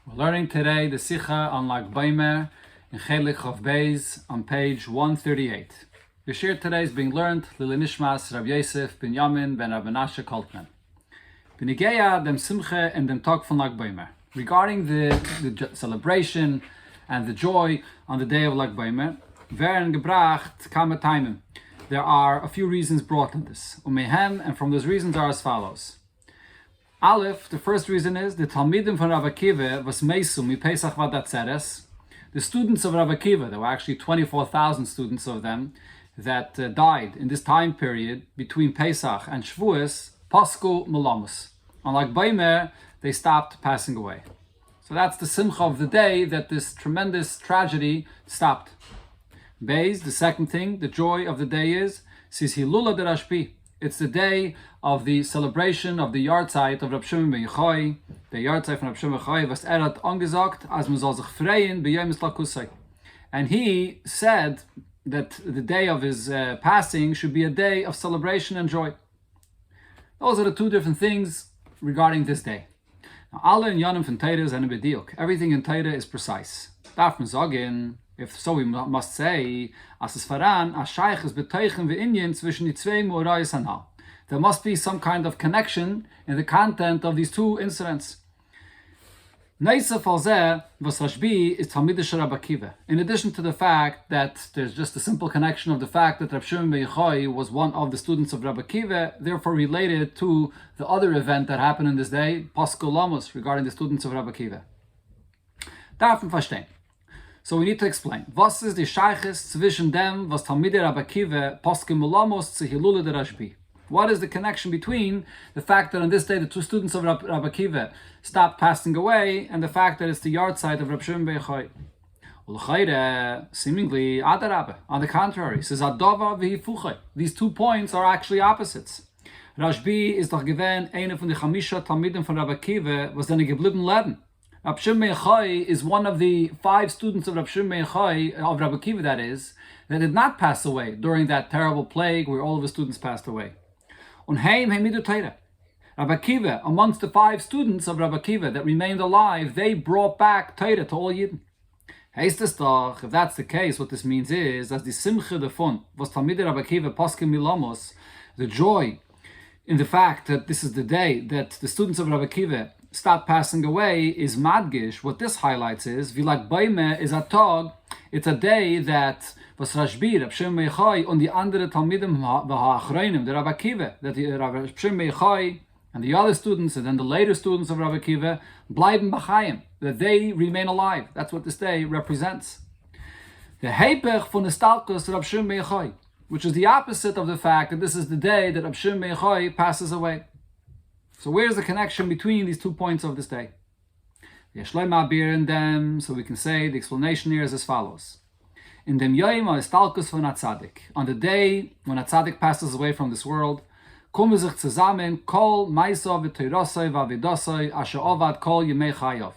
We're learning today the Sicha on Lag Baimer in Chelek of Beis on page 138. The shir today is being learned Lili Nishmas Rabbi Yosef ben Yamin ben Rabbi Menashe Koltman. Benigeya dem Simche and dem Tag von Lag Baimer. Regarding the celebration and the joy on the day of Lag Baimer, werden gebracht kame Taimim. There are a few reasons brought in this. Umehem, and from those reasons are as follows. Aleph, the first reason is the Talmidim von Rabbi Akiva was meisu mi Pesach vadat Tzeres. The students of Rabbi Akiva, there were actually 24,000 students of them that died in this time period between Pesach and Shavuos, Pasku Melamus. Unlike Baimer, they stopped passing away. So that's the simcha of the day that this tremendous tragedy stopped. Beis, the second thing, the joy of the day is Sis Hilula de Rashbi. It's the day of the celebration of the Yahrzeit of Rab Shimon ben Yochai. The Yahrzeit von Rab Shimon ben Yochai was hat angesagt, as man soll sich freien b'yom lakusai. And he said that the day of his passing should be a day of celebration and joy. Those are the two different things regarding this day. Now, alle in Yonim von Teire is eine Bediuk. Everything in Teire is precise. Darf man sagen, if so we must say, as es faran, as shaykh is beteichen v'inyin zwischen die zwei Morais hanal. There must be some kind of connection in the content of these two incidents. Neisef alzeh was Rashbi is Talmidish Rabbi Akiva. In addition to the fact that there's just a simple connection of the fact that Rab Shimon ben Yochai was one of the students of Rabbi Akiva, therefore related to the other event that happened in this day, Pasku Lamos, regarding the students of Rabbi Akiva. Darf man verstehen. So we need to explain. Was ist die Shaykhis zwischen dem, was Talmidei Rabbi Akiva Pasku Lamos zu Hilula de Rashbi? What is the connection between the fact that on this day the two students of Rabbi Akiva stopped passing away and the fact that it's the Yahrzeit of Rab Shimon ben Yochai? Seemingly, Adarabah. On the contrary, says Adava v'hifuchai. These 2 points are actually opposites. Rashbi is doch gewähnt, eine von den Chamisha Talmidim von Rabbi Akiva, was dann geblieben leben. Rab Shimon ben Yochai is one of the 5 students of Rab Shimon ben Yochai, of Rabbi Akiva that is, that did not pass away during that terrible plague where all of his students passed away. Und heim midu Teire. Rabbi Akiva, amongst the 5 students of Rabbi Akiva that remained alive, they brought back Teire to all Yidden. Heißt es doch, if that's the case, what this means is, as the Simcha davon, was Talmidei Rabbi Akiva Paskim Milamos, the joy in the fact that this is the day that the students of Rabbi Akiva stopped passing away is madgish. What this highlights is, Vilak Baime is a tag, it's a day that was Rashbi, Rab Shimon ben Yochai, und die andere Talmidim v'ha'achreinim, the Rabbi Akiva, that the Rab Shimon ben Yochai and the other students, and then the later students of Rabbi Akiva, bleiben b'chayim, that they remain alive. That's what this day represents. The heipech von Estalkus Rab Shimon ben Yochai, which is the opposite of the fact that this is the day that Rab Shimon ben Yochai passes away. So where's the connection between these 2 points of this day? In them, so we can say the explanation here is as follows. In dem Yom Estalkus von Atzadik, on the day when Atzadik passes away from this world, kommen sich zusammen kol ma'aseh v'teirosai v'avidosai asher ovad kol yemei chayav.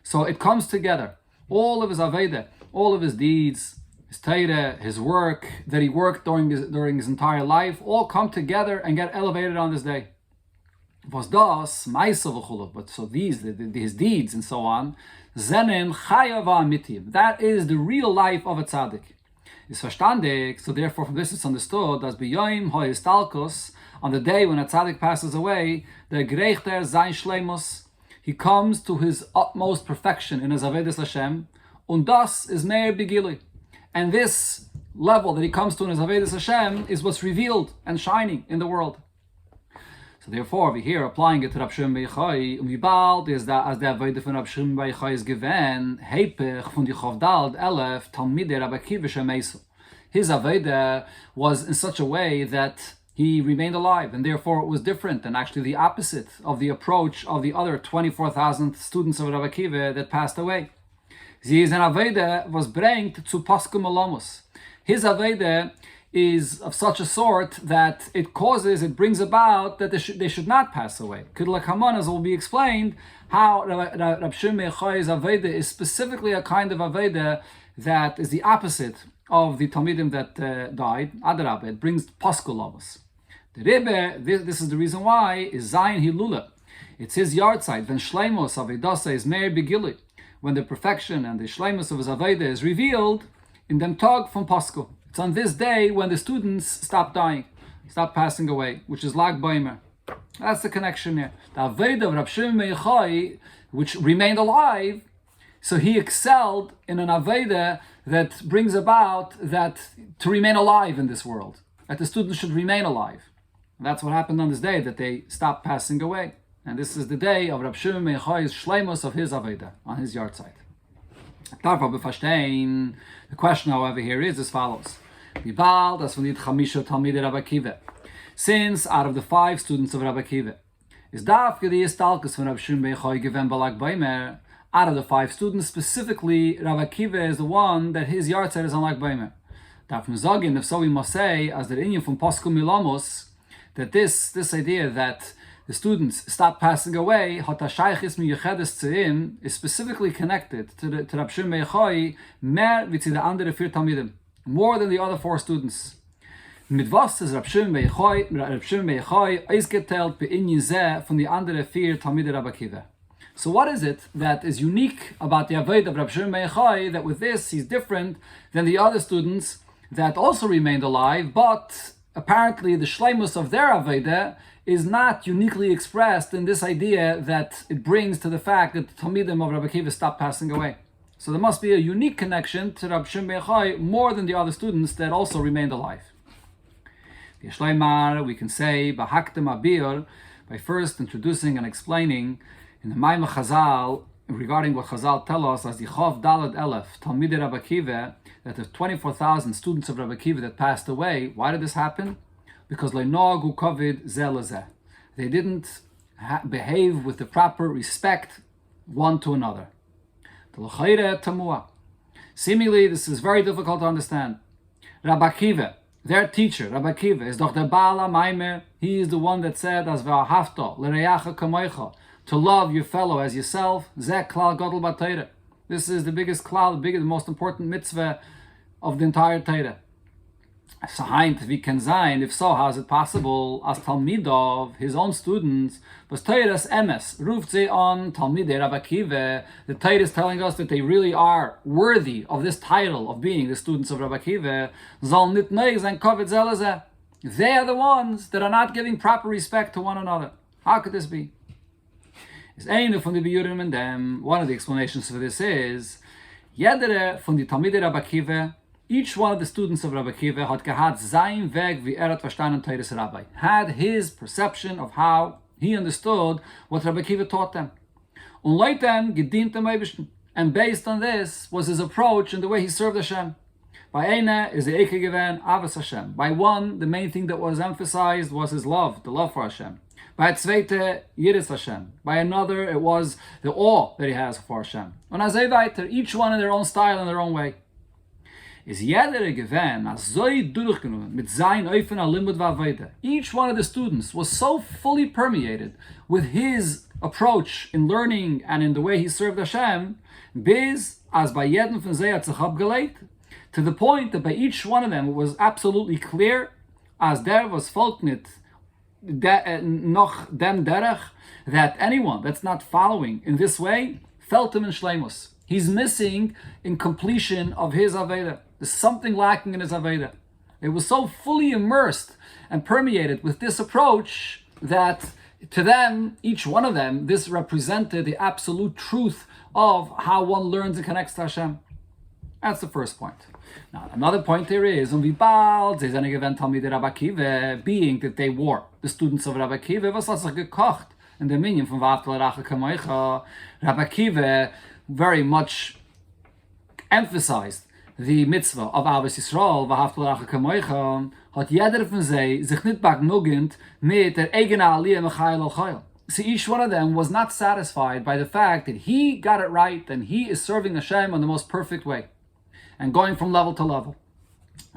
So it comes together, all of his aveda, all of his deeds, his teire, his work that he worked during his entire life, all come together and get elevated on this day. Was das ma'aseh v'chulav, but so these, his deeds and so on, zenen chayav amitim. That is the real life of a tzaddik. Is verstandig, so therefore from this is understood as b'yom ha'istalkos, on the day when a tzaddik passes away, the gerechter sein shleimus, he comes to his utmost perfection in his avodas Hashem, und das is meir bigili. And this level that he comes to in his avodas Hashem is what's revealed and shining in the world. So therefore, we here applying it to Rab Shimon ben Yochai, bald is that as the avodah von Rab Shimon ben Yochai is given, heipech von die Chavdald Elef Talmidei Rabbi Akiva shemeisu. His avodah was in such a way that he remained alive, and therefore it was different and actually the opposite of the approach of the other 24,000 students of Rabbi Akiva that passed away. His avodah was brengt zu Pasku Lamos. His avodah is of such a sort that it brings about that they should not pass away. Kidla Kaman, as will be explained, how Rab Shimon ben Yochai's Aveda is specifically a kind of Aveda that is the opposite of the Talmidim that died. Adarabah, it brings Pasku Lamos. The Rebbe, this is the reason why, is Zayin Hilula. It's his yahrzeit, when Shleimus Avedasa is Meir Begili, when the perfection and the Shleimus of his Aveda is revealed in dem Tag from Pasco. It's on this day when the students stop dying, stop passing away, which is Lag Baimer. That's the connection here. The Aveda of Rab Shimon ben Yochai, which remained alive, so he excelled in an Aveda that brings about that to remain alive in this world, that the students should remain alive. And that's what happened on this day, that they stopped passing away. And this is the day of Rab Shimon ben Yochai's Shleimus of his Aveda, on his yahrzeit. The question, however, here is as follows. Since out of the 5 students of Rabbi Akiva, is dafke the istalkus von Rab Shimon ben Yochai given Balag Baimer, out of the 5 students, specifically, Rabbi Akiva is the one that his yahrzeit is on Lag Baimer. Darf man sagen, if so we must say, as the inyan from Pasku Milamos, that this idea that the students stop passing away, is specifically connected to Rab Shimon ben Yochai, more than the other 4 students. Mit was ist Rab Shimon ben Yochai ausgeteilt bei inyan zeh von die andere 4 Talmidei Rabbi Akiva. So what is it that is unique about the Aveda of Rab Shimon ben Yochai, that with this he's different than the other students that also remained alive, but apparently the shleimus of their Aveda is not uniquely expressed in this idea that it brings to the fact that the Talmidim of Rabbi Akiva stopped passing away. So there must be a unique connection to Rab Shimon ben Yochai more than the other students that also remained alive. The Shleimar, we can say, Bahaktem Abir, by first introducing and explaining in the Maimah Chazal, regarding what Chazal tell us as the Chav Dalad Elef, Talmidei Rabbi Akiva, that the 24,000 students of Rabbi Akiva that passed away. Why did this happen? Because Leinogu Kovid Zelazeh. They didn't behave with the proper respect one to another. Seemingly, this is very difficult to understand. Rabbi Akiva, their teacher, Rabbi Akiva, is doch der Baal HaMaimer. He is the one that said, as ve'ahavta l'reyacha kamoicha, to love your fellow as yourself. Zeh klal gadol b'Torah. This is the biggest klal, the most important mitzvah of the entire Torah. Wie can sein, if so, how is it possible, as Talmidov, his own students, was Torah's emes, ruft sie on Talmidei Rabbi Akiva, the Torah is telling us that they really are worthy of this title of being the students of Rabbi Akiva, soll nit neu sein kovet zelazeh. They are the ones that are not giving proper respect to one another. How could this be? One of the explanations for this is, jedere von die Talmidei Rabbi Akiva, each one of the students of Rabbi Akiva had gehad sein Weg wie hat verstanden Teires Rabbi, had his perception of how he understood what Rabbi Akiva taught them. Und leitem gedient dem Eibishten. And based on this was his approach and the way he served Hashem. By eine is the Eke given Avos Hashem. By one, the main thing that was emphasized was his love, the love for Hashem. By a zweite, Yiras Hashem. By another, it was the awe that he has for Hashem. Und azay weiter, each one in their own style and their own way. Is jeder gewen azoi durchgenommen mit sein Eufen alimud va'aveda. Each one of the students was so fully permeated with his approach in learning and in the way he served Hashem, bis as by jedem von sie hat sich abgelegt, to the point that by each one of them it was absolutely clear, as there was folgt nit noch dem derech, that anyone that's not following in this way felt him in shleimus. He's missing in completion of his Aveda. There's something lacking in his Aveda. It was so fully immersed and permeated with this approach that to them, each one of them, this represented the absolute truth of how one learns and connects to Hashem. That's the first point. Now, another point there is, being that they wore, the students of Rabbi Akiva, was hat sich gekocht in der Minyan von V'ahavta l'reacha kamoicha. Rabbi Akiva very much emphasized the mitzvah of Avos Yisrael, V'ahavta l'reacha kamoicha, hat jeder von sie sich nicht begnugend mit der eigene Aliyah mechayil al chayil. See, each one of them was not satisfied by the fact that he got it right and he is serving Hashem in the most perfect way and going from level to level.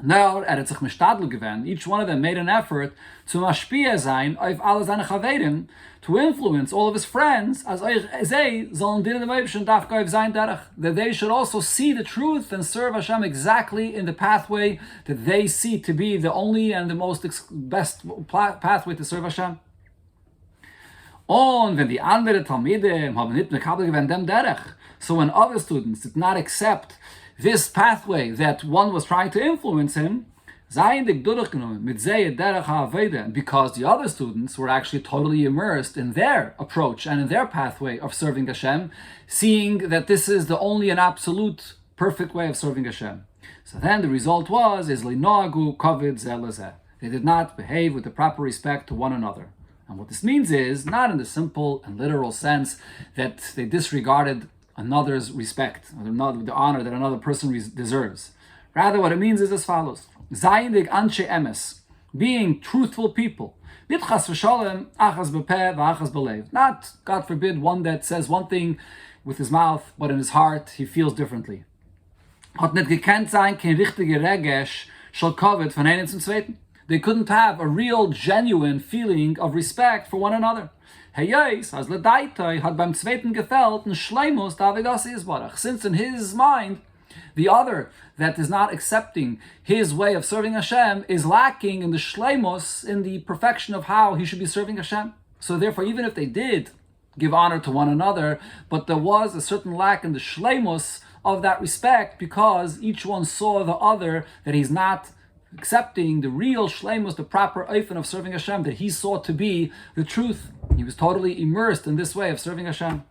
Now, each one of them made an effort to mashpia sein auf alle seine chaverim, to influence all of his friends, as they that they should also see the truth and serve Hashem exactly in the pathway that they see to be the only and the most best pathway to serve Hashem. Und wenn die anderen Talmidim haben nicht mekabel gewesen dem derech, so when other students did not accept this pathway that one was trying to influence him, seien die durchgenommen mit zeh derech ha'aveda, because the other students were actually totally immersed in their approach and in their pathway of serving Hashem, seeing that this is the only and absolute perfect way of serving Hashem. So then the result was is linoagu kovid zeh lezeh. They did not behave with the proper respect to one another. And what this means is, not in the simple and literal sense that they disregarded another's respect, or the honor that another person deserves. Rather, what it means is as follows. Zayin anshe emes, being truthful people. Not, God forbid, one that says one thing with his mouth, but in his heart he feels differently. Hat nicht gekannt sein, kein richtiger Regesh shall covet von einem zum Zweiten. They couldn't have a real, genuine feeling of respect for one another. Since in his mind, the other that is not accepting his way of serving Hashem is lacking in the shleimus, in the perfection of how he should be serving Hashem. So therefore, even if they did give honor to one another, but there was a certain lack in the shleimus of that respect, because each one saw the other that he's not accepting the real shleimus, the proper oifen of serving Hashem, that he saw to be the truth. He was totally immersed in this way of serving Hashem.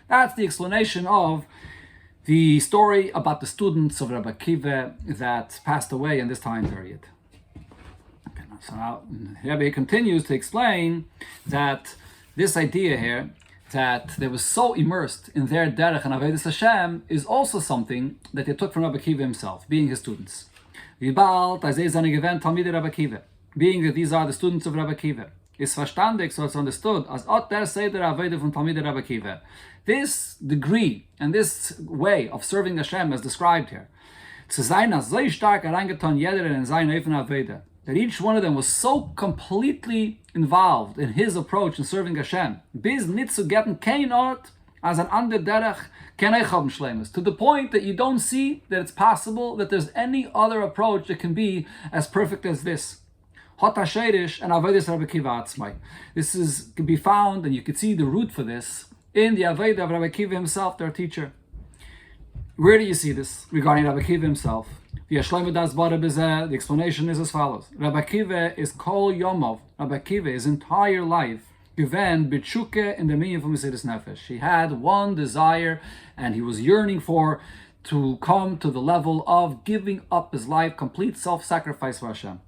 That's the explanation of the story about the students of Rabbi Akiva that passed away in this time period. Okay, so now Rabbi continues to explain that this idea here, that they were so immersed in their derech and avodas Hashem, is also something that they took from Rabbi Akiva himself, being his students. Being that these are the students of Rabbi Akiva, is verstandig, so it's understood as Oster seder avodah von Talmidei Rabbi Akiva. This degree and this way of serving Hashem, as described here, that each one of them was so completely involved in his approach in serving Hashem, bis nicht zu geben kein Ort as an ander derech kenei haben shleimus, to the point that you don't see that it's possible that there's any other approach that can be as perfect as this. Hot hasherish and avodas Rabbi Akiva atzmai. This can be found, and you can see the root for this in the avodah of Rabbi Akiva himself, their teacher. Where do you see this regarding Rabbi Akiva himself? The explanation is as follows. Rabbi Akiva is kol yomov. Rabbi Akiva, his entire life, given b'tshuke in the meaning of Mesiras Nefesh. He had one desire, and he was yearning to come to the level of giving up his life, complete self-sacrifice for Hashem.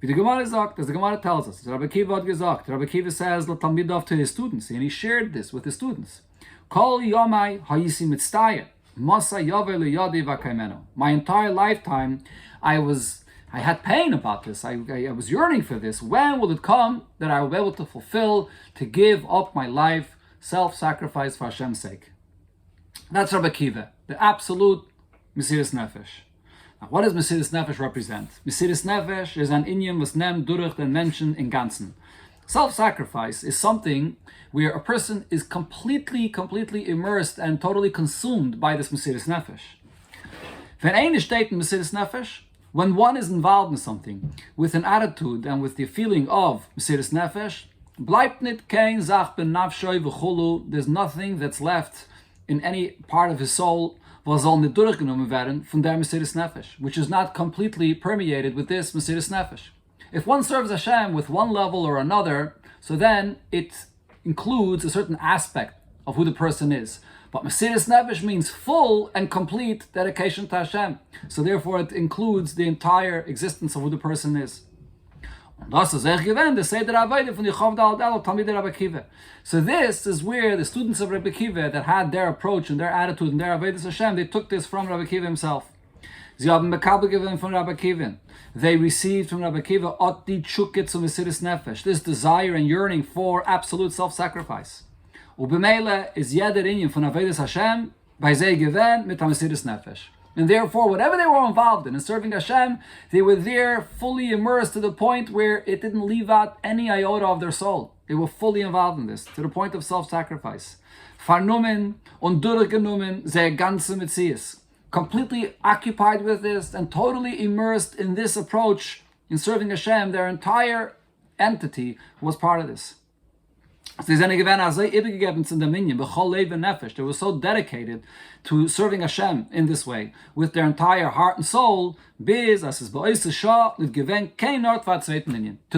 Wie die Gemara sagt, as the Gemara tells us, Rabbi Akiva had gesagt, Rabbi Akiva says l'talmidov to his students, and he shared this with his students. Kol yomai hayisi mitztayeh, masa yaver liyadi v'kaimeno. My entire lifetime, I had pain about this. I was yearning for this. When will it come that I will be able to fulfill, to give up my life, self-sacrifice for Hashem's sake? That's Rabbi Akiva, the absolute Mesiras Nefesh. Now, what does Mesiras Nefesh represent? Mesiras Nefesh is an inyan was nem durch den Menschen in Ganzen. Self-sacrifice is something where a person is completely immersed and totally consumed by this Mesiras Nefesh. Wenn eine steht in Mesiras Nefesh, when one is involved in something with an attitude and with the feeling of Mesiras Nefesh, bleibt nicht kein Zach ben nafshoi v'chulu, there's nothing that's left in any part of his soul, was soll nicht durchgenommen werden von der Mesiras Nefesh, which is not completely permeated with this Mesiras Nefesh. If one serves Hashem with one level or another, so then it includes a certain aspect of who the person is. But Mesiras Nefesh means full and complete dedication to Hashem. So therefore it includes the entire existence of who the person is. So this is where the students of Rabbi Akiva that had their approach and their attitude and their avodas Hashem, they took this from Rabbi Akiva himself. They received from Rabbi Akiva this desire and yearning for absolute self-sacrifice. Ubemele is jeder inyan von avodas Hashem bei zei gewen mit Mesiras Nefesh. And therefore, whatever they were involved in serving Hashem, they were there fully immersed to the point where it didn't leave out any iota of their soul. They were fully involved in this, to the point of self-sacrifice. Vernommen und durchgenommen sehr ganze Metzies. Completely occupied with this and totally immersed in this approach in serving Hashem, their entire entity was part of this. They were so dedicated to serving Hashem in this way with their entire heart and soul, to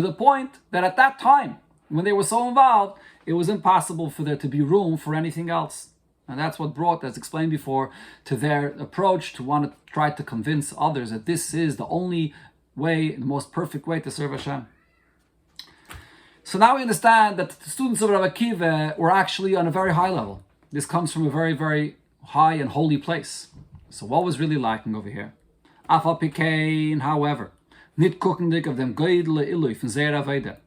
the point that at that time, when they were so involved, it was impossible for there to be room for anything else. And that's what brought, as explained before, to their approach to want to try to convince others that this is the only way, the most perfect way to serve Hashem. So now we understand that the students of Rabbi Akiva were actually on a very high level. This comes from a very, very high and holy place. So what was really lacking over here? Afal Pikein, however, nit kukendik of them goydle ilui from Zeir Aveda.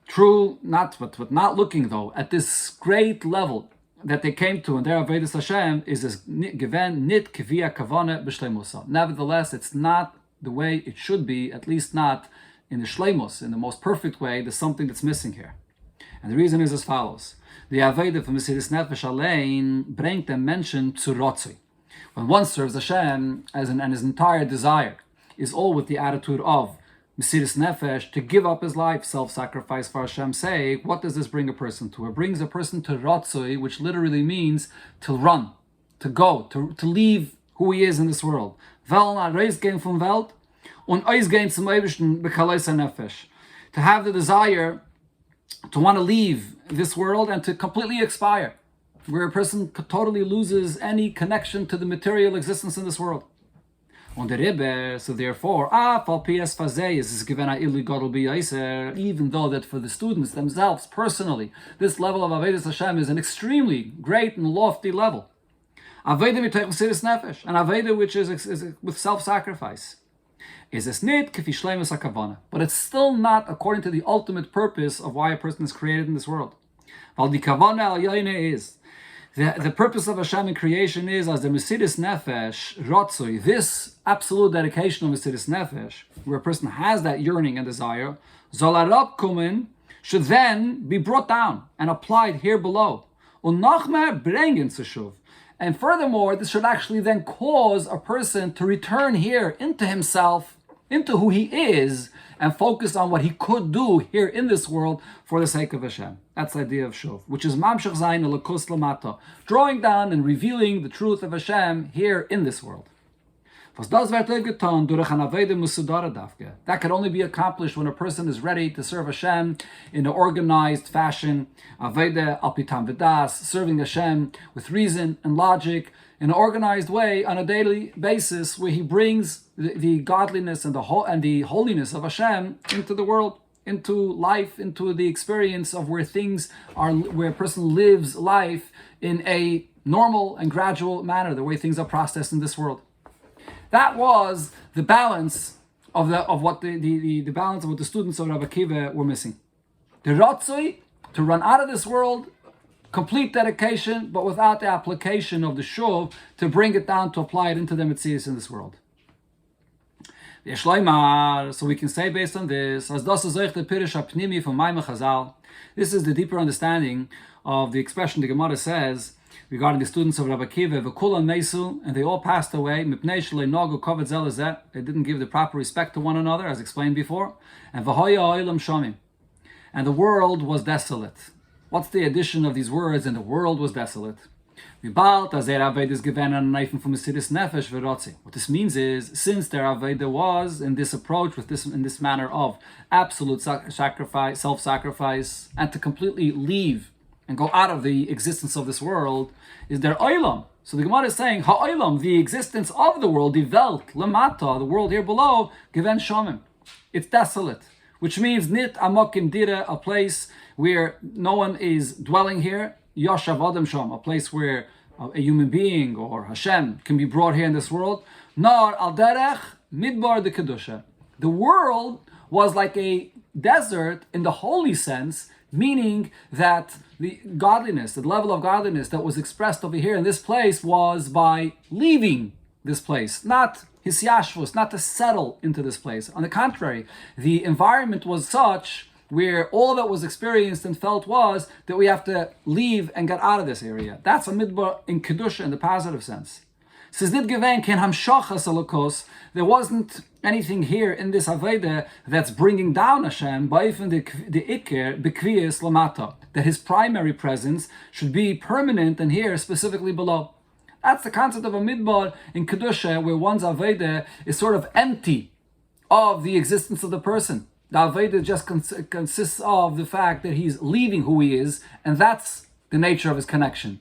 True, but not looking though at this great level that they came to in their Avedas Hashem is this given nit kivia kavana b'shleimusa. Nevertheless, it's not the way it should be, at least not in the shleimus, in the most perfect way. There's something that's missing here. And the reason is as follows. The Aveda from Mesiris Nefesh Alein bringt them mention to Rotzui. When one serves Hashem and his entire desire is all with the attitude of Mesiris Nefesh, to give up his life, self-sacrifice for Hashem's sake, what does this bring a person to? It brings a person to Rotzui, which literally means to run, to go, to leave who he is in this world. To have the desire to want to leave this world and to completely expire, where a person totally loses any connection to the material existence in this world. So therefore, even though that for the students themselves, personally, this level of Avodas Hashem is an extremely great and lofty level. Aveda and Aveda which is with self-sacrifice. Is es nit kefi shleimus hakavana, but it's still not according to the ultimate purpose of why a person is created in this world. Val di kavana al yayne is the purpose of Hashem in creation is as the Mesiris Nefesh Rotzui, this absolute dedication of Mesiris Nefesh, where a person has that yearning and desire, Zolarab Kumen, should then be brought down and applied here below. Und nachmer bringen zu shuv. And furthermore, this should actually then cause a person to return here into himself, into who he is, and focus on what he could do here in this world for the sake of Hashem. That's the idea of Shuv, which is Mamshach Zayin Elokus Lamata, drawing down and revealing the truth of Hashem here in this world. That could only be accomplished when a person is ready to serve Hashem in an organized fashion, Aveda Alpitam Vedas, serving Hashem with reason and logic in an organized way on a daily basis, where he brings the godliness and the holiness of Hashem into the world, into life, into the experience of where things are, where a person lives life in a normal and gradual manner, the way things are processed in this world. That was the balance of what the balance of what the students of Rabbi Akiva were missing. The Ratzoi, to run out of this world, complete dedication, but without the application of the Shuv to bring it down, to apply it into the Metzius in this world. So we can say based on this, as das is the Pirish HaPnimi from Maimon Chazal, this is the deeper understanding of the expression the Gemara says regarding the students of Rabbi Akiva, v'kulan meisu, and they all passed away. Mipnei shlei nagu kavod zel lezeh, they didn't give the proper respect to one another, as explained before. And v'hoya oilam shamim, and the world was desolate. What's the addition of these words? And the world was desolate. What this means is, since their Aveda was in this approach, in this manner of absolute sacrifice, self-sacrifice, and to completely leave and go out of the existence of this world, is their oilam. So the Gemara is saying, ha'oilam, the existence of the world, the Welt, lamata, the world here below, given shamim. It's desolate, which means nit amokim dire, a place where no one is dwelling here, yashav adam sham, a place where a human being or Hashem can be brought here in this world. Nar al derech midbar de kedusha. The world was like a desert in the holy sense, meaning that the godliness, the level of godliness that was expressed over here in this place was by leaving this place, not hisyashvus, not to settle into this place. On the contrary, the environment was such where all that was experienced and felt was that we have to leave and get out of this area. That's a midbar in kedusha in the positive sense. Says nit gewen ken hamshachas alokos. There wasn't anything here in this Aveda that's bringing down Hashem, ba'ifin the Iker, Bekviyas Lamata, that his primary presence should be permanent and here specifically below. That's the concept of a midbar in Kedusha, where one's Aveda is sort of empty of the existence of the person. The Aveda just consists of the fact that he's leaving who he is, and that's the nature of his connection.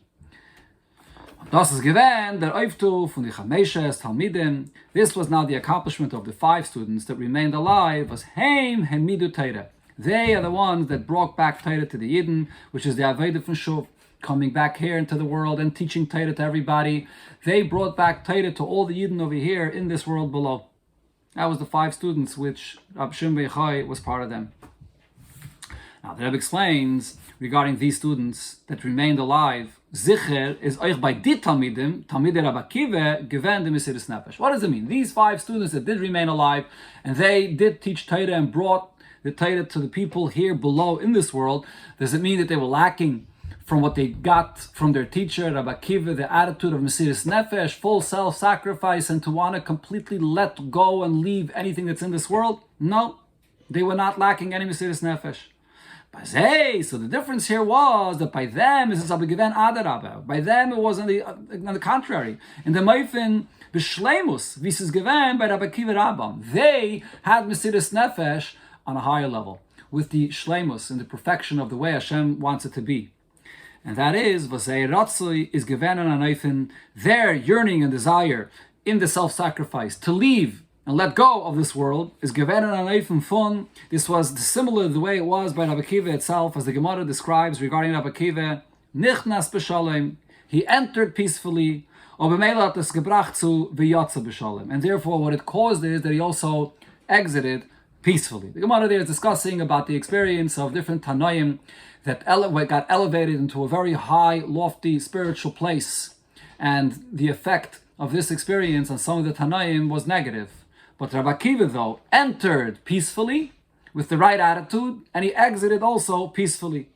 Das is given der Oiftu von the Chameshes Talmidim. This was now the accomplishment of the 5 students that remained alive. Was Heim Hemidu Teira. They are the ones that brought back Teira to the Yidden, which is the Aveda von Shuv, coming back here into the world and teaching Teira to everybody. They brought back Teira to all the Yidden over here in this world below. That was the 5 students, which Rab Shimon Bechai was part of them. Now the Rebbe explains regarding these students that remained alive. Zicher is euch bei dit Talmidim, Talmidei Rabbi Akiva, given the Mesiris Nefesh. What does it mean? These 5 students that did remain alive, and they did teach Torah and brought the Torah to the people here below in this world, does it mean that they were lacking from what they got from their teacher, Rabbi Akiva, the attitude of Mesiris Nefesh, full self-sacrifice, and to want to completely let go and leave anything that's in this world? No, they were not lacking any Mesiris Nefesh. So the difference here was that by them is given adarabah. By them it was on the contrary. In the Meifin b'shleimus, this is given by Rabbi Akiva Rabbam. They had Mesiris Nefesh on a higher level, with the shleimus and the perfection of the way Hashem wants it to be. And that is, Vasei Ratzoi is given on a Meifin, their yearning and desire in the self-sacrifice to leave and let go of this world is given an Eifim Fun. This was similar to the way it was by Rabbi Akiva itself, as the Gemara describes regarding Rabbi Akiva. Nichnas b'shalem, he entered peacefully, and therefore what it caused is that he also exited peacefully. The Gemara there is discussing about the experience of different Tanoim that got elevated into a very high, lofty spiritual place, and the effect of this experience on some of the Tanoim was negative. But Rabbi Akiva, though, entered peacefully with the right attitude, and he exited also peacefully.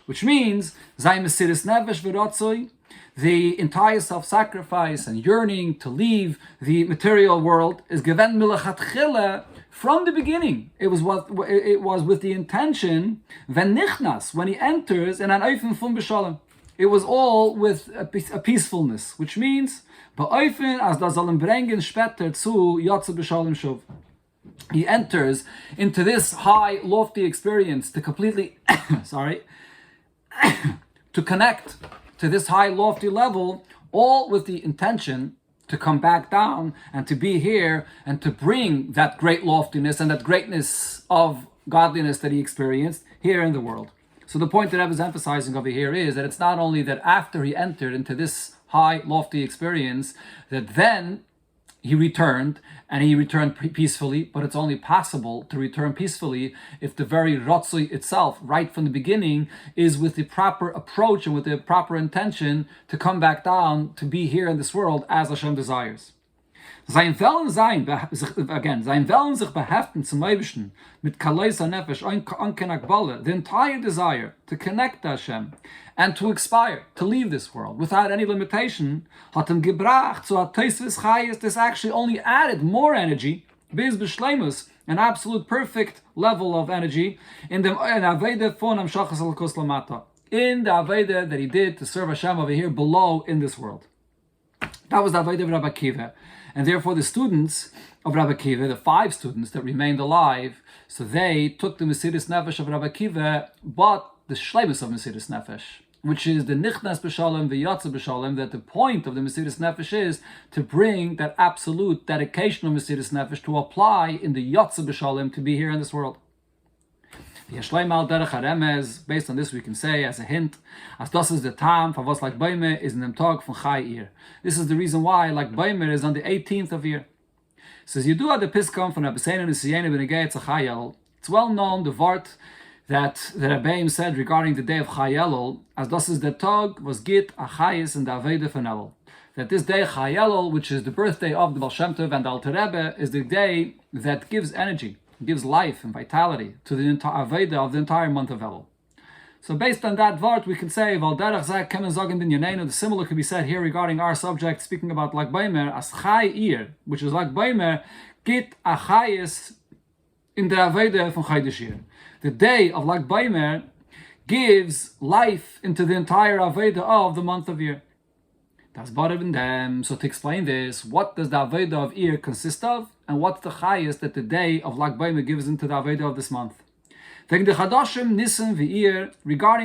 Which means, Zay Mesiris Nefesh V'Ratzoi, the entire self-sacrifice and yearning to leave the material world is given milachatchila from the beginning. It was with the intention, V'Nichnas, when he enters, in an Eifim Fun B'Shalom. It was all with a peacefulness, which means, he enters into this high, lofty experience to completely, to connect to this high, lofty level, all with the intention to come back down and to be here and to bring that great loftiness and that greatness of godliness that he experienced here in the world. So the point that I was emphasizing over here is that it's not only that after he entered into this high, lofty experience, that then he returned, and he returned peacefully, but it's only possible to return peacefully if the very Ratzui itself, right from the beginning, is with the proper approach and with the proper intention to come back down, to be here in this world as Hashem desires. Sein Wellen sich beheften zum Eibischen mit Kaleisa Nefesh Onkenakbale, the entire desire to connect to Hashem and to expire, to leave this world without any limitation, hat ihm gebracht zu a Teisvis Chayes. This actually only added more energy, bis B'Shleimus, an absolute perfect level of energy in the Aveda von Amshachas Alkos Lamata, in the Aveda that he did to serve Hashem over here below in this world. That was the Aveda of Rabbi Akiva. And therefore the students of Rabbi Akiva, the 5 students that remained alive, so they took the Mesiris Nefesh of Rabbi Akiva, but the Shleimus of Mesiris Nefesh, which is the Nichnas B'Shalom, the Yatsa B'Shalom, that the point of the Mesiris Nefesh is to bring that absolute dedication of Mesiris Nefesh to apply in the Yatsa B'Shalom to be here in this world. Based on this we can say, as a hint, as das is the time for was like Baimer is in dem Tag von Chai Ir. This is the reason why like Baimer is on the 18th of year. Says you do at the Piskam from Rabbi Seinu Nisiyenu Benegei Tzachayel. It's well known the Vart that the Rabbi said regarding the day of Chayelol, as das is the Tag was Git Achayis and the Aveda Fanelol. That this day Chayelol, which is the birthday of the Baal Shem Tov and the Alter Rebbe, is the day that gives energy, gives life and vitality to the entire Aveda of the entire month of Elul. So based on that word, we can say, the similar could be said here regarding our subject, speaking about Lag Baimer, as Chai Ir, which is Lag Baimer, git a Chayes in the Aveda von Chaydish Ir. The day of Lag Baimer gives life into the entire Aveda of the month of Ir. That's better than them. So to explain this, what does the Aveda of Ir consist of? And what's the Chayes that the day of Lag Baimer gives into the Aveda of this month? Regarding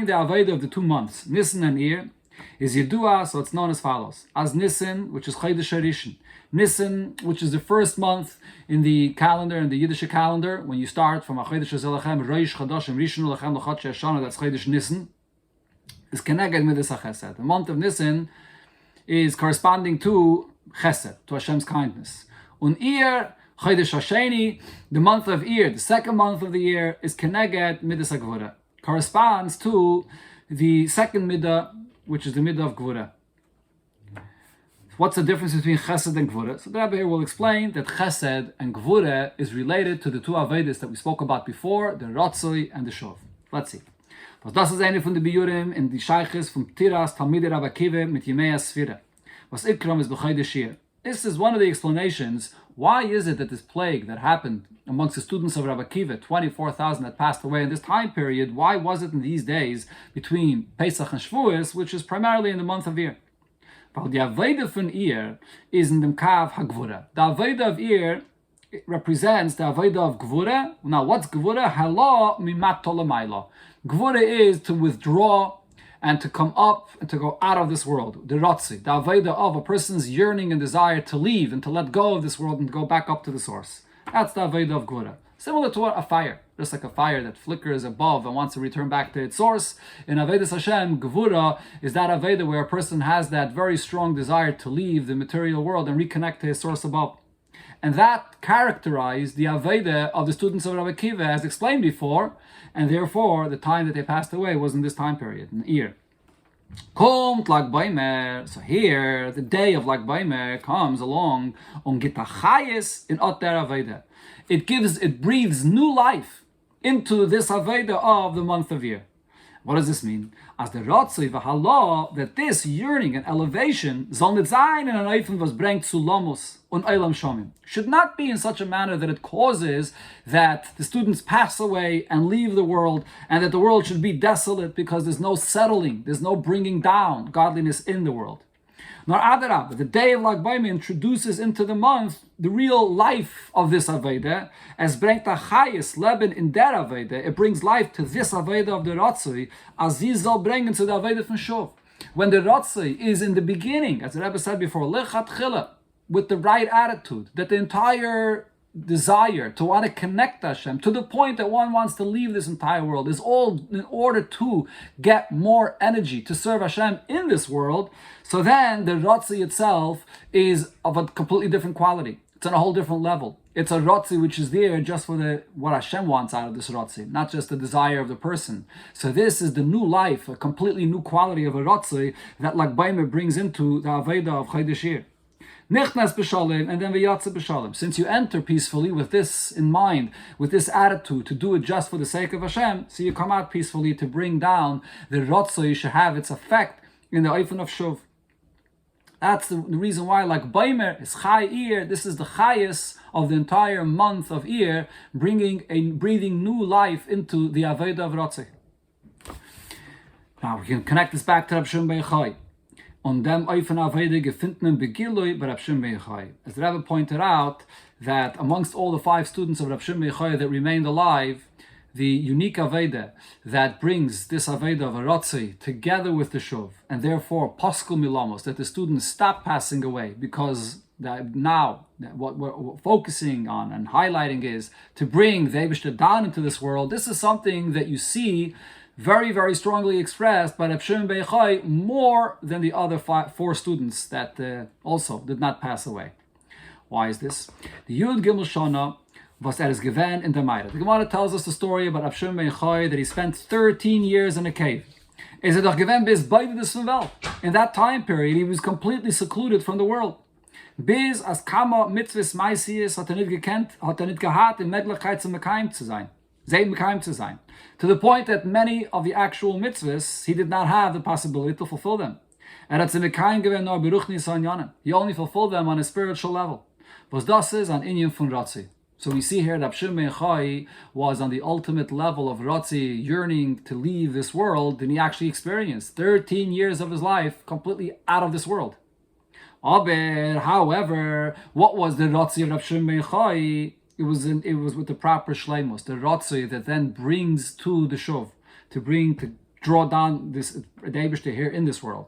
the Aveda of the 2 months, Nisan and Ir, is Yedua, so it's known as follows. As Nisan, which is Chodesh Rishon. Nisan, which is the first month in the calendar, in the Yiddish calendar, when you start from Chodesh Zelachem, Rosh Chodesh, Rishon Lechem Lechot Shana, that's Chodesh Nisan, is Keneged Midas HaChesed. The month of Nisan is corresponding to Chesed, to Hashem's kindness. Un Ir, Chodesh Hasheni, the month of Ir, the second month of the year, is Keneged Midas HaGvura. Corresponds to the second Midah, which is the Midah of Gvura. What's the difference between Chesed and Gvura? So the Rabbi here will explain that Chesed and Gvura is related to the 2 Avedas that we spoke about before, the Rotzoi and the Shov. Let's see. Was das ist eine von den Biurim in die Sheiches vom Tiras Talmidei Rabbi Akiva mit Yemei HaSfira. Was Ikram is B'Chodesh Ir. This is one of the explanations. Why is it that this plague that happened amongst the students of Rabbi Akiva, 24,000 that passed away in this time period, why was it in these days between Pesach and Shavuos, which is primarily in the month of Ir? Weil the Aveda von Ir is in the Kav HaGvura. The Aveda of Ir represents the Aveda of Gvura. Now, what's Gvura? Hala mimat tolamayla. Gvura is to withdraw and to come up and to go out of this world. The Rotzi, the Aveda of a person's yearning and desire to leave and to let go of this world and go back up to the source. That's the Aveda of Gvura. Similar to a fire. Just like a fire that flickers above and wants to return back to its source. In Avedas Hashem, Gvura is that Aveda where a person has that very strong desire to leave the material world and reconnect to his source above. And that characterized the Aveda of the students of Rabbi Akiva, as explained before, and therefore the time that they passed away was in this time period, in Ir. Kommt Lag Baimer. So here, the day of Lag Baimer comes along on Gitachayis in Oster Aveda. It breathes new life into this Aveda of the month of Ir. What does this mean? As the Ratzoi v'Hala, that this yearning and elevation soll nicht sein in an Eifen was bringt zu Lamos und Eilam Shomim. Should not be in such a manner that it causes that the students pass away and leave the world, and that the world should be desolate because there's no settling, there's no bringing down godliness in the world. Nor Adarab, the day of Lag Baimer introduces into the month the real life of this Aveda, as bringt a Chayes Leben in der Aveda. It brings life to this Aveda of the Ratzoi, as sie soll bringen to the Aveda von Shov. When the Ratzoi is in the beginning, as the Rebbe said before, Lechat Chila, with the right attitude, that the entire desire to want to connect to Hashem to the point that one wants to leave this entire world is all in order to get more energy to serve Hashem in this world. So then the Rotzi itself is of a completely different quality. It's on a whole different level. It's a Rotzi which is there just for what Hashem wants out of this Rotzi, not just the desire of the person. So this is the new life, a completely new quality of a Rotzi that Lag Baimer brings into the Aveda of Chodesh Ir. Nichnas b'shalom, and then v'yatze b'shalom. Since you enter peacefully with this in mind, with this attitude to do it just for the sake of Hashem, so you come out peacefully to bring down the Ratzoi should have its effect in the Eifen of Shuv. That's the reason why, like Baimer is Chai Ir, this is the Chayes of the entire month of Ir, breathing new life into the Aveda of Ratzoi. Now we can connect this back to Rab Shimon ben Yochai. On dem Eifen Aveda gefunden Begilui by Rab Shimon ben Yochai. As the Rabbi pointed out, that amongst all the 5 students of Rab Shimon ben Yochai that remained alive, the unique Aveda that brings this Aveda of a Ratzoi together with the Shuv, and therefore Paskel Milamos, that the students stop passing away, because now what we're focusing on and highlighting is to bring the Eibishter down into this world. This is something that you see very, very strongly expressed by Rab Shimon ben Yochai more than the other 4 students that also did not pass away. Why is this? The Yud Gimel Shana was is given in the Meira. The Gemara tells us the story about Rab Shimon ben Yochai that he spent 13 years in a cave. Is it doch given bis beide des Welt? In that time period, he was completely secluded from the world. Bis as kama mitzvahs meisies hat nicht gekent, hat nicht gehabt, in Möglichkeit zum Mekayim zu sein. Zayd Mekayim zu sein. To the point that many of the actual mitzvahs, he did not have the possibility to fulfill them. He only fulfilled them on a spiritual level. Was das is an inyan fun Ratzi. So we see here that Shimon Chai was on the ultimate level of Ratzi, yearning to leave this world, and he actually experienced 13 years of his life completely out of this world. However, what was the Ratzi of Rav Shimon Chai? It was with the proper shleimus, the Ratzi that then brings to the shuv, to draw down this Deibishter here in this world.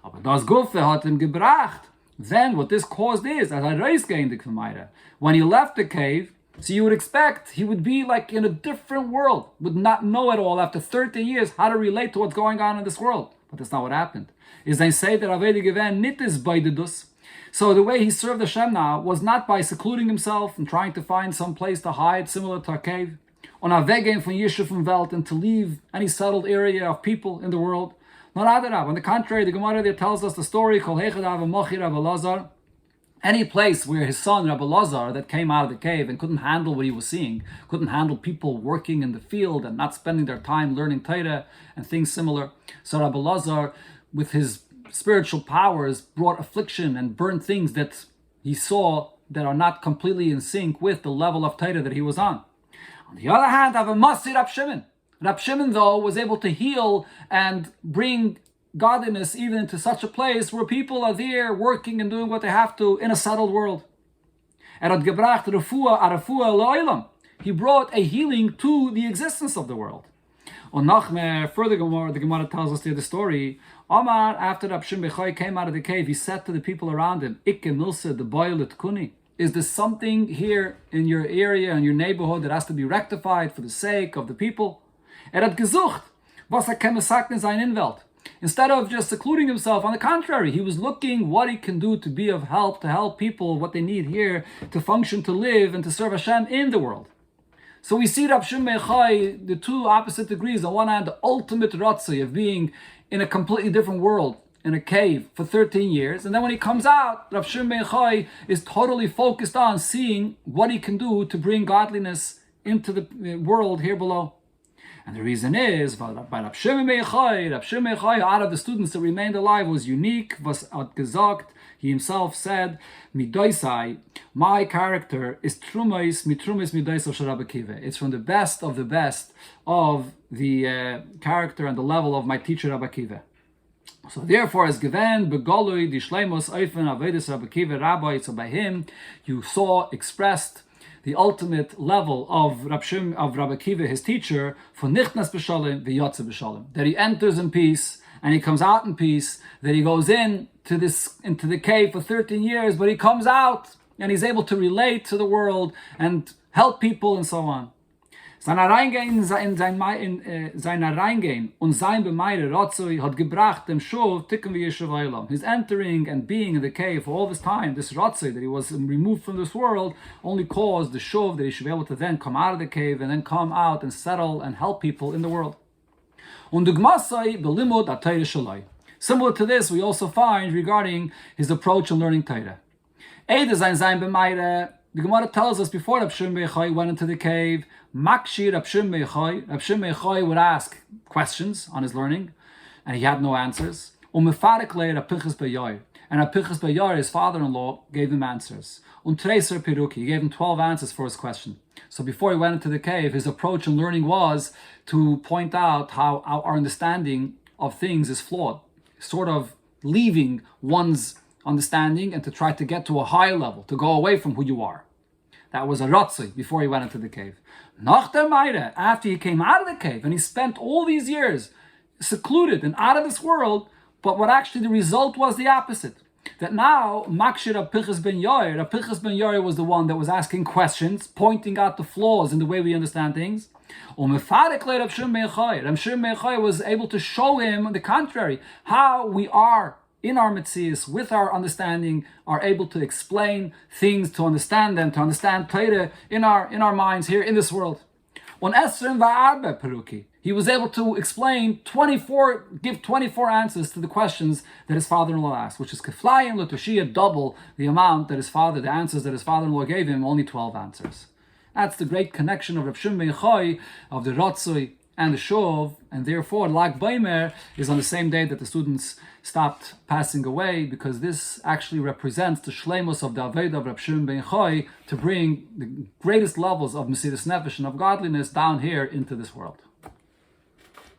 Aber das Gufe hat ihm gebracht. Then what this caused is, as I raised gained the Kamaira, when he left the cave, so you would expect he would be like in a different world, would not know at all after 30 years how to relate to what's going on in this world. But that's not what happened. Is they say that Avedi Geven nitis baididus. So the way he served Hashem now was not by secluding himself and trying to find some place to hide, similar to a cave, on a wegehen von Yishuv and Welt, and to leave any settled area of people in the world. Not Adarab. On the contrary, the Gemara there tells us the story, Kol Hechadav Mochi Rabbi Lazar. Any place where his son Rabbi Lazar, that came out of the cave and couldn't handle what he was seeing, couldn't handle people working in the field and not spending their time learning Torah and things similar. So Rabbi Lazar, with his spiritual powers, brought affliction and burned things that he saw that are not completely in sync with the level of Torah that he was on. On the other hand, I have a Masir Rab Shimon. Rab Shimon, though, was able to heal and bring godliness even into such a place where people are there working and doing what they have to in a settled world. He brought a healing to the existence of the world. On Nachmer, further the Gemara tells us there the story. Omar, after Rab Shimon Bechai came out of the cave, he said to the people around him, Ikke milse de boilet kuni. Is there something here in your area, in your neighborhood, that has to be rectified for the sake of the people? Had gesucht, was kann sagen in seiner Welt. Instead of just secluding himself, on the contrary, he was looking what he can do to be of help, to help people what they need here, to function, to live, and to serve Hashem in the world. So we see Rab Shimon Chai, the two opposite degrees. On one hand, the ultimate ratzi of being in a completely different world, in a cave for 13 years. And then when he comes out, Rab Shimon Chai is totally focused on seeing what he can do to bring godliness into the world here below. And the reason is, by Rab Shimon Chai, out of the students that remained alive, was unique, was gesagt. He himself said, Midoisai, my character is Trumais Midoisai Shel Rabbi Akiva. It's from the best of the character and the level of my teacher Rabbi Akiva. So therefore, as given begolui di shleimus oifen avodas Rabbi Akiva Rabbi, so by him you saw expressed the ultimate level of Rabbi Akiva, his teacher, for nichnas b'shalom v'yotze b'shalom, that he enters in peace and he comes out in peace, that he goes into the cave for 13 years, but he comes out and he's able to relate to the world and help people and so on. Sein Reingehen und sein Bemeire Ratzoi hat gebracht dem Shuv tikkun v'yeshuv ha'olam. His entering and being in the cave for all this time, this Ratzoi, that he was removed from this world, only caused the Shuv that he should be able to then come out of the cave and then come out and settle and help people in the world. Und dugmasai belimud atayre shalai. Similar to this, we also find regarding his approach in learning Torah. Ede sein Bemeire. The Gemara tells us before Rab Shimon Bechai went into the cave, Makshi Rab Shimon Bechai would ask questions on his learning, and he had no answers. Mefarik le Rab Pinchas bar Yair, and Rab Pinchas bar Yair, his father-in-law, gave him answers. Treiser Piruki, he gave him 12 answers for his question. So before he went into the cave, his approach in learning was to point out how our understanding of things is flawed, sort of leaving one's understanding and to try to get to a higher level, to go away from who you are. That was a Ratzi before he went into the cave. Nach der Meire, after he came out of the cave and he spent all these years secluded and out of this world, but what actually the result was the opposite. That now, Makshir Rab Pinchas ben Yair was the one that was asking questions, pointing out the flaws in the way we understand things. Rab Shimon Bechai was able to show him the contrary, how we are in our metzius, with our understanding, are able to explain things, to understand them, to understand Torah in our minds here in this world. On Esrim va'arbe peruki, he was able to explain give 24 answers to the questions that his father-in-law asked, which is keflayim l'toshiyah, double the amount that the answers that his father-in-law gave him, only 12 answers. That's the great connection of Reb Shimon ben Yochai, of the Ratzoi and the Shov, and therefore Lag Baimer is on the same day that the students stopped passing away, because this actually represents the shleimus of the Aveda of Reb Shimon ben Yochai to bring the greatest levels of Mesiras Nefesh and of godliness down here into this world.